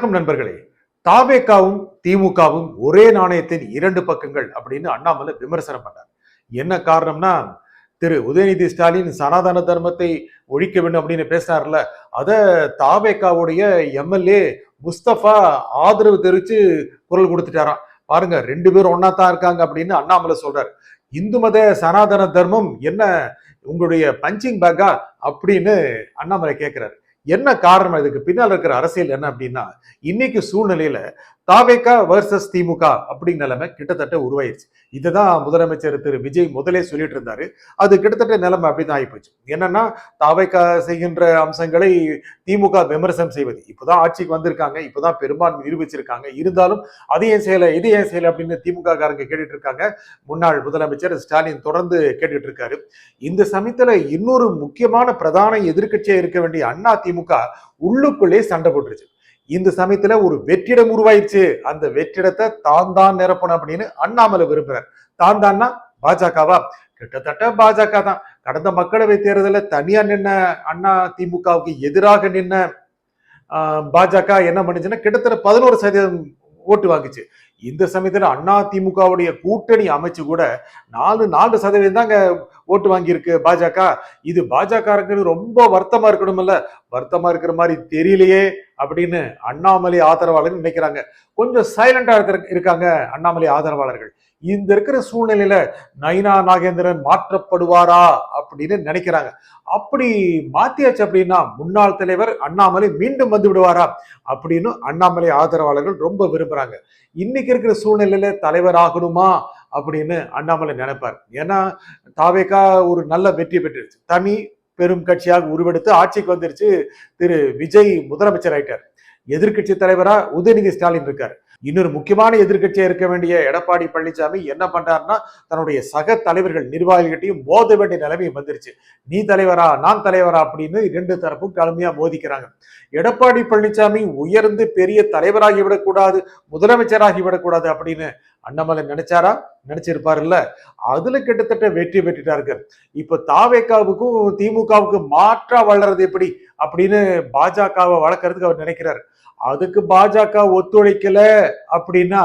வணக்கம் நண்பர்களே. தாவேகாவும் திமுகவும் ஒரே நாணயத்தின் இரண்டு பக்கங்கள் அப்படின்னு அண்ணாமலை விமர்சனம் பண்ணார். என்ன காரணம்னா, திரு உதயநிதி ஸ்டாலின் சனாதன தர்மத்தை ஒழிக்க வேண்டும் அப்படின்னு பேசினார்ல, அத தாவேகாவுடைய எம்எல்ஏ முஸ்தபா ஆதரவு தெரிவிச்சு குரல் கொடுத்துட்டாராம். பாருங்க, ரெண்டு பேரும் ஒன்னா தான் இருக்காங்க அப்படின்னு அண்ணாமலை சொல்றாரு. இந்து மத சனாதன தர்மம் என்ன உங்களுடைய பஞ்சிங் பேக்கா அப்படின்னு அண்ணாமலை கேட்கிறாரு. என்ன காரணம், இதுக்கு பின்னால் இருக்கிற அரசியல் என்ன அப்படின்னா, இன்னைக்கு சூழ்நிலையில தாவேகா வர்சஸ் திமுக அப்படிங்கிற நிலைமை கிட்டத்தட்ட உருவாயிருச்சு. இதுதான் முதலமைச்சர் திரு விஜய் முதலே சொல்லிட்டு இருந்தாரு. அது கிட்டத்தட்ட நிலைமை அப்படிதான் ஆயிப்போச்சு. என்னன்னா, தாவேகா செய்கின்ற அம்சங்களை திமுக விமர்சனம் செய்வது. இப்பதான் ஆட்சிக்கு வந்திருக்காங்க, இப்பதான் பெரும்பான்மை நிரூபிச்சிருக்காங்க. இருந்தாலும் அது ஏன் செய்யல, இது ஏன் செய்யல அப்படின்னு திமுக காரங்க கேட்டுட்டு இருக்காங்க. முன்னாள் முதலமைச்சர் ஸ்டாலின் தொடர்ந்து கேட்டுட்டு இருக்காரு. இந்த சமயத்துல இன்னொரு முக்கியமான பிரதான எதிர்க்கட்சியா இருக்க வேண்டிய அண்ணா திமுக உள்ளுக்குள்ளே சண்டை போட்டுருச்சு. இந்த சமயத்துல ஒரு வெற்றிடம் உருவாயிடுச்சு. அந்த வெற்றிடத்தை தான் நிரப்பணும் அப்படின்னு அண்ணாமலை விரும்புறார். தான்னா பாஜகவா? கிட்டத்தட்ட பாஜக தான். கடந்த மக்களவை தேர்தலில் தனியா நின்ன அண்ணா திமுகவுக்கு எதிராக நின்ன பாஜக என்ன பண்ணுச்சுன்னா கிட்டத்தட்ட 11% ஓட்டு வாங்குச்சு. இந்த சமயத்துல அண்ணா திமுகவுடைய கூட்டணி அமைச்சு கூட 4% தாங்க ஓட்டு வாங்கியிருக்கு பாஜக. இது பாஜக ரொம்ப வருத்தமா இருக்கணும்ல, வருத்தமா இருக்கிற மாதிரி தெரியலையே அப்படின்னு அண்ணாமலை ஆதரவாளர்கள் நினைக்கிறாங்க. கொஞ்சம் சைலண்டா இருக்காங்க அண்ணாமலை ஆதரவாளர்கள். இந்த இருக்கிற சூழ்நிலையில நயினா நாகேந்திரன் மாற்றப்படுவாரா அப்படின்னு நினைக்கிறாங்க. அப்படி மாத்தியாச்சு அப்படின்னா முன்னாள் தலைவர் அண்ணாமலை மீண்டும் வந்து விடுவாரா அப்படின்னு அண்ணாமலை ஆதரவாளர்கள் ரொம்ப விரும்புறாங்க. இன்னைக்கு இருக்கிற சூழ்நிலையில தலைவர் ஆகணுமா அப்படின்னு அண்ணாமலை நினைப்பார். ஏன்னா தாவேகா ஒரு நல்ல வெற்றி பெற்றுருச்சு, தனி பெரும் கட்சியாக உருவெடுத்து ஆட்சிக்கு வந்துருச்சு. திரு விஜய் முதலமைச்சர் ஆயிட்டார். எதிர்கட்சி தலைவரா உதயநிதி ஸ்டாலின் இருக்காரு. இன்னொரு முக்கியமான எதிர்கட்சியா இருக்க வேண்டிய எடப்பாடி பழனிசாமி என்ன பண்றாருன்னா, தன்னுடைய சக தலைவர்கள் நிர்வாகிகிட்டையும் மோத வேண்டிய நிலைமை வந்துருச்சு. நீ தலைவரா நான் தலைவரா அப்படின்னு இரண்டு தரப்பும் கடுமையா மோதிக்கிறாங்க. எடப்பாடி பழனிசாமி உயர்ந்து பெரிய தலைவராகி விடக்கூடாது, முதலமைச்சராகி விடக்கூடாது அப்படின்னு அண்ணாமலை நினைச்சாரா? நினைச்சிருப்பாருல்ல. அதுல கிட்டத்தட்ட வெற்றி பெற்றுட்டாரு. இப்ப தாவேகாவுக்கும் திமுகவுக்கும் மாற்றா வளர்றது எப்படி அப்படின்னு பாஜகவை வளர்க்கறதுக்கு அவர் நினைக்கிறார். அதுக்கு பாஜக ஒத்துழைக்கல அப்படின்னா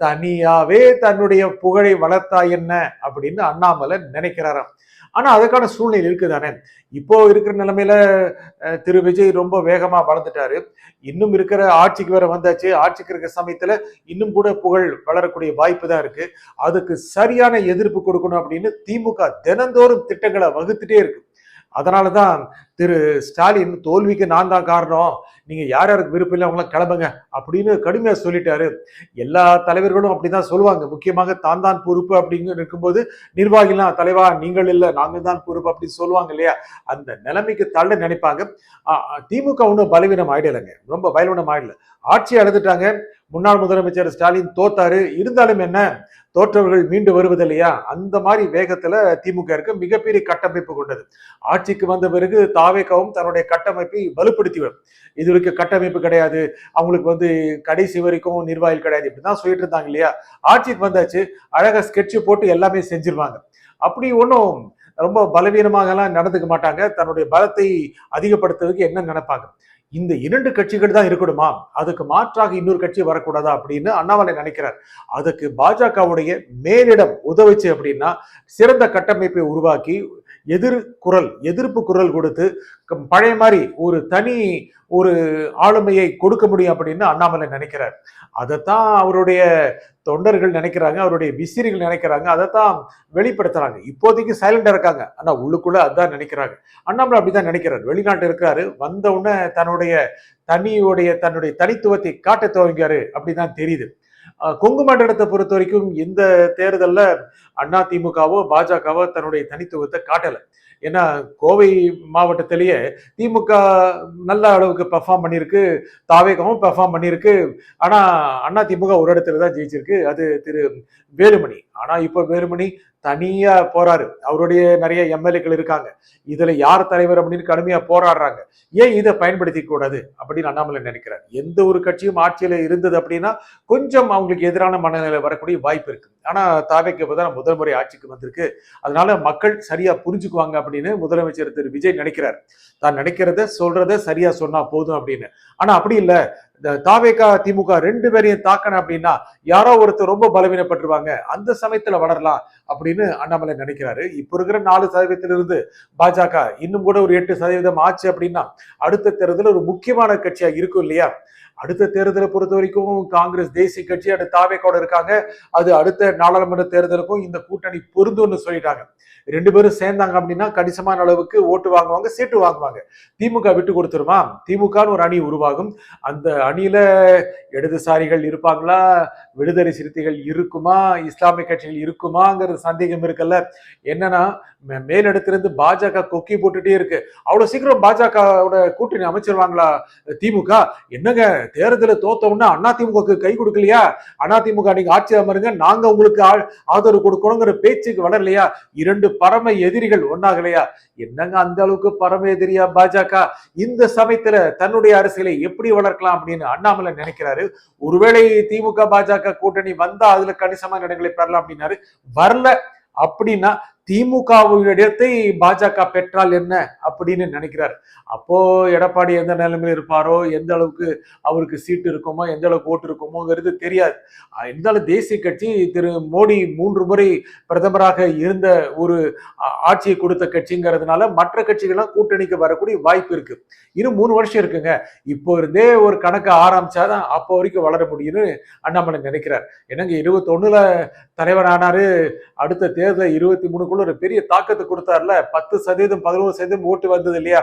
தனியாவே தன்னுடைய புகழை வளர்த்தா என்ன அப்படின்னு அண்ணாமலை நினைக்கிறாராம். ஆனா அதுக்கான சூழ்நிலை இருக்குதானே. இப்போ இருக்கிற நிலைமையில திரு விஜய் ரொம்ப வேகமா வளர்ந்துட்டாரு. இன்னும் இருக்கிற ஆட்சிக்கு வேற வந்தாச்சு. ஆட்சிக்கு இருக்கிற சமயத்துல இன்னும் கூட புகழ் வளரக்கூடிய வாய்ப்பு தான் இருக்கு. அதுக்கு சரியான எதிர்ப்பு கொடுக்கணும் அப்படின்னு திமுக தினந்தோறும் திட்டங்களை வகுத்துட்டே இருக்கு. அதனாலதான் திரு ஸ்டாலின் தோல்விக்கு நான் தான் காரணம், நீங்க யார் யாருக்கு விருப்பம் இல்லை அவங்களாம் கிளம்புங்க அப்படின்னு கடுமையா சொல்லிட்டாரு. எல்லா தலைவர்களும் அப்படிதான் சொல்லுவாங்க. முக்கியமாக தான் பொறுப்பு அப்படின்னு இருக்கும்போது நிர்வாகிலாம் தலைவா நீங்கள் இல்லை நாங்கள் தான் பொறுப்பு அப்படின்னு சொல்லுவாங்க இல்லையா, அந்த நிலைமைக்கு தள்ள நினைப்பாங்க. திமுக ஒன்றும் பலவீனம் ஆயிடலைங்க, ரொம்ப பலவீனம் ஆயிடல. ஆட்சி அடைந்துட்டாங்க. முன்னாள் முதலமைச்சர் ஸ்டாலின் தோத்தாரு. இருந்தாலும் என்ன, தோற்றவர்கள் மீண்டு வருவது இல்லையா, அந்த மாதிரி வேகத்துல திமுக இருக்கு. மிகப்பெரிய கட்டமைப்பு கொண்டது. ஆட்சிக்கு வந்த பிறகு தாவேகாவும் தன்னுடைய கட்டமைப்பை வலுப்படுத்தி வரும். இதுக்கு கட்டமைப்பு கிடையாது, அவங்களுக்கு கடைசி வரைக்கும் நிர்வாகிகள் கிடையாது, இப்படிதான் சொல்லிட்டு இருந்தாங்க இல்லையா. ஆட்சிக்கு வந்தாச்சு, அழகா ஸ்கெட்ச் போட்டு எல்லாமே செஞ்சிருவாங்க. அப்படி ஒன்றும் ரொம்ப பலவீனமாக எல்லாம் நடந்துக்க மாட்டாங்க. தன்னுடைய பலத்தை அதிகப்படுத்துறதுக்கு என்ன நினைப்பாங்க, இந்த இரண்டு கட்சிகள் தான் இருக்கணுமா, அதுக்கு மாற்றாக இன்னொரு கட்சி வரக்கூடாதா அப்படின்னு அண்ணாமலை நினைக்கிறார். அதுக்கு பாஜகவுடைய மேலிடம் உதவிச்சு அப்படின்னா சிறந்த கட்டமைப்பை உருவாக்கி எதிர்ப்பு குரல் கொடுத்து பழைய மாதிரி ஒரு தனி ஒரு ஆளுமையை கொடுக்க முடியும் அப்படின்னு அண்ணாமலை நினைக்கிறார். அதைத்தான் அவருடைய தொண்டர்கள் நினைக்கிறாங்க, அவருடைய விசிறிகள் நினைக்கிறாங்க, அதைத்தான் வெளிப்படுத்துறாங்க. இப்போதைக்கு சைலண்டா இருக்காங்க, ஆனா உள்ளுக்குள்ள அதான் நினைக்கிறாங்க. அண்ணாமலை அப்படிதான் நினைக்கிறார். வெளிநாட்டு இருக்கிறாரு, வந்த உடனே தன்னுடைய தனித்துவத்தை காட்ட துவங்காரு அப்படிதான் தெரியுது. கொங்கு மண்டலத்தை பொறுத்த வரைக்கும் இந்த தேர்தல்ல அண்ணா திமுகவோ பாஜகவோ தன்னுடைய தனித்துவத்தை காட்டல. ஏன்னா கோவை மாவட்டத்திலேயே திமுக நல்ல அளவுக்கு பெர்ஃபார்ம் பண்ணியிருக்கு, தாவேகவும் பெர்ஃபார்ம் பண்ணியிருக்கு. ஆனா அண்ணா திமுக ஒரு இடத்துல தான் ஜெயிச்சிருக்கு, அது திரு வேலுமணி. ஆனா இப்ப வேலுமணி தனியா போறாரு, அவருடைய நிறைய எம்எல்ஏக்கள் இருக்காங்க. இதுல யார் தலைவர் அப்படின்னு கடுமையா போராடுறாங்க. ஏன் இதை பயன்படுத்தி கூடாது அப்படின்னு அண்ணாமலை நினைக்கிறார். எந்த ஒரு கட்சியும் ஆட்சியில இருந்தது அப்படின்னா கொஞ்சம் அவங்களுக்கு எதிரான மனநிலை வரக்கூடிய வாய்ப்பு இருக்கு. ஆனா தாவேக்கு இப்பதான் முதல் முறை ஆட்சிக்கு வந்திருக்கு, அதனால மக்கள் சரியா புரிஞ்சுக்குவாங்க அப்படின்னு முதலமைச்சர் திரு விஜய் நினைக்கிறார். தான் நினைக்கிறத சொல்றத சரியா சொன்னா போதும் அப்படின்னு. ஆனா அப்படி இல்ல, இந்த தாவேகா திமுக ரெண்டு பேரையும் தாக்கணும் அப்படின்னா யாரோ ஒருத்தர் ரொம்ப பலவீனப்பட்டுருவாங்க, அந்த சமயத்துல வளரலாம் அப்படின்னு அண்ணாமலை நினைக்கிறாரு. இப்ப இருக்கிற 4% பாஜக இன்னும் கூட ஒரு 8% ஆச்சு அப்படின்னா அடுத்த தேர்தல் ஒரு முக்கியமான கட்சியா இருக்கும் இல்லையா? அடுத்த தேர்தலை பொறுத்த வரைக்கும் காங்கிரஸ் தேசிய கட்சி அடுத்த தாவேகோட இருக்காங்க. அது அடுத்த நாடாளுமன்ற தேர்தலுக்கும் இந்த கூட்டணி பொருந்தும்னு சொல்லிட்டாங்க. ரெண்டு பேரும் சேர்ந்தாங்க அப்படின்னா கணிசமான அளவுக்கு ஓட்டு வாங்குவாங்க, சீட்டு வாங்குவாங்க. திமுக விட்டு கொடுத்துருமா? திமுகன்னு ஒரு அணி உருவாகும். அந்த அணியில இடதுசாரிகள் இருப்பாங்களா, விடுதலை சிறுத்தைகள் இருக்குமா, இஸ்லாமிய கட்சிகள் இருக்குமாங்கிறது சந்தேகம் இருக்குல்ல. என்னன்னா மேலிடத்திலிருந்து பாஜக கொக்கி போட்டுட்டே இருக்கு. அவ்வளவு சீக்கிரம் பாஜகவோட கூட்டணி அமைச்சிருவாங்களா திமுக? என்னங்க தேர்தலை தோத்த உடனே அதிமுக கை கொடுக்கலையா? அதிமுக நீங்க ஆட்சி அமருங்க, நாங்க உங்களுக்கு ஆதரவு கொடுக்கணுங்கிற பேச்சுக்கு வளரலையா? இரண்டு பரம எதிரிகள் ஒன்னாகலையா? என்னங்க அந்த அளவுக்கு பரம எதிரியா பாஜக? இந்த சமயத்துல தன்னுடைய அரசியலை எப்படி வளர்க்கலாம் அப்படின்னு அண்ணாமலை நினைக்கிறாரு. ஒருவேளை திமுக பாஜக கூட்டணி வந்தா அதுல கணிசமான இடங்களை பெறலாம் அப்படின்னாரு. வரல அப்படின்னா திமுகவுடைய இடத்தை பாஜக பெற்றால் என்ன அப்படின்னு நினைக்கிறார். அப்போ எடப்பாடி எந்த நிலைமையில் இருப்பாரோ, எந்த அளவுக்கு அவருக்கு சீட்டு இருக்குமோ, எந்த அளவுக்கு ஓட்டு இருக்குமோங்கிறது தெரியாது. இருந்தாலும் தேசிய கட்சி திரு மோடி 3 முறை பிரதமராக இருந்த ஒரு ஆட்சியை கொடுத்த கட்சிங்கிறதுனால மற்ற கட்சிகள்லாம் கூட்டணிக்கு வரக்கூடிய வாய்ப்பு இருக்கு. இன்னும் 3 வருஷம் இருக்குங்க. இப்போ இருந்தே ஒரு கணக்கு ஆரம்பிச்சாதான் அப்போ வரைக்கும் வளர முடியும்னு அண்ணாமலை நினைக்கிறார். என்னங்க 21ல தலைவர் ஆனாரு, அடுத்த தேர்தல் 23 ஒரு பெரிய தாக்கத்தை கொடுத்தார்ல. 10% 11% ஓட்டு வந்தது இல்லையா?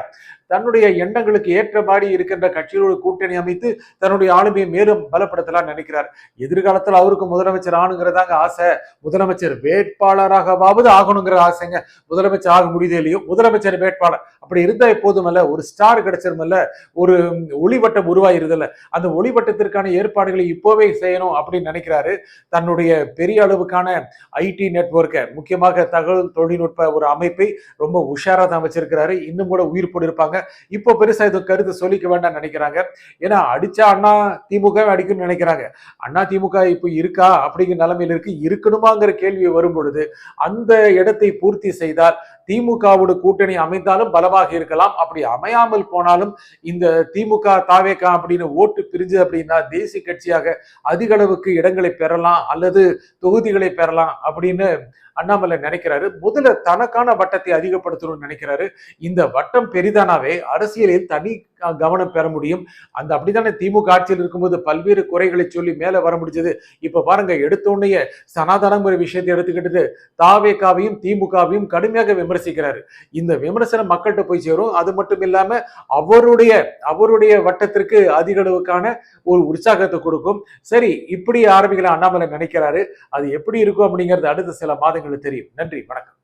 தன்னுடைய எண்ணங்களுக்கு ஏற்ற மாதிரி இருக்கின்ற கட்சிகளோடு கூட்டணி அமைத்து தன்னுடைய ஆளுமையை மேலும் பலப்படுத்தலாம் நினைக்கிறார். எதிர்காலத்தில் அவருக்கு முதலமைச்சர் ஆகணுங்கிறதாங்க ஆசை. முதலமைச்சர் வேட்பாளராகவாவது ஆகணுங்கிற ஆசைங்க. முதலமைச்சர் ஆக முடியுதே இல்லையோ, முதலமைச்சர் வேட்பாளர் அப்படி இருந்தா எப்போதுமல்ல, ஒரு ஸ்டார் கிடைச்சிருமல்ல, ஒரு ஒளிவட்டம் உருவாயிருதுல்ல. அந்த ஒளிவட்டத்திற்கான ஏற்பாடுகளை இப்போவே செய்யணும் அப்படின்னு நினைக்கிறாரு. தன்னுடைய பெரிய அளவுக்கான ஐடி நெட்வொர்க்கை, முக்கியமாக தகவல் தொழில்நுட்ப ஒரு அமைப்பை ரொம்ப உஷாரா தான் வச்சிருக்கிறாரு. இன்னும் கூட உயிர் போடு இருப்பாங்க. இப்போ பெருசா இது கருத்து சொல்லிக்க வேண்டாம் நினைக்கிறாங்க. ஏன்னா அடிச்சா அண்ணா திமுக அடிக்கணும்னு நினைக்கிறாங்க. அண்ணா திமுக இப்போ இருக்கா அப்படிங்கிற நிலைமையில இருக்கணுமாங்கிற கேள்வி வரும் பொழுது அந்த இடத்தை பூர்த்தி செய்தால் திமுகவோட கூட்டணி அமைந்தாலும் பலமாக இருக்கலாம். அப்படி அமையாமல் போனாலும் இந்த திமுக தாவேகா அப்படின்னு ஓட்டு பிரிஞ்சு அப்படின்னா தேசிய கட்சியாக அதிக அளவுக்கு இடங்களை பெறலாம் அல்லது தொகுதிகளை பெறலாம் அப்படின்னு அண்ணாமலை நினைக்கிறாரு. முதல்ல தனக்கான வட்டத்தை அதிகப்படுத்தணும்னு நினைக்கிறாரு. இந்த வட்டம் பெரிதானாவே அரசியலில் தனி கவனம் பெற முடியும். அந்த அப்படித்தானே திமுக ஆட்சியில் இருக்கும்போது பல்வேறு குறைகளை சொல்லி மேல வர முடிஞ்சது. இப்ப பாருங்க, எடுத்த உடனே சனாதனங்கிற விஷயத்தை எடுத்துக்கிட்டு தாவேகாவையும் திமுகவையும் கடுமையாக விமர்சிக்கிறாரு. இந்த விமர்சனம் மக்கள்கிட்ட போய் சேரும். அது மட்டும் இல்லாம அவருடைய வட்டத்திற்கு அதிக அளவுக்கான ஒரு உற்சாகத்தை கொடுக்கும். சரி, இப்படி ஆரம்பிக்கலாம் அண்ணாமலை நினைக்கிறாரு. அது எப்படி இருக்கும் அப்படிங்கிறது அடுத்த சில மாதங்களுக்கு தெரியும். நன்றி, வணக்கம்.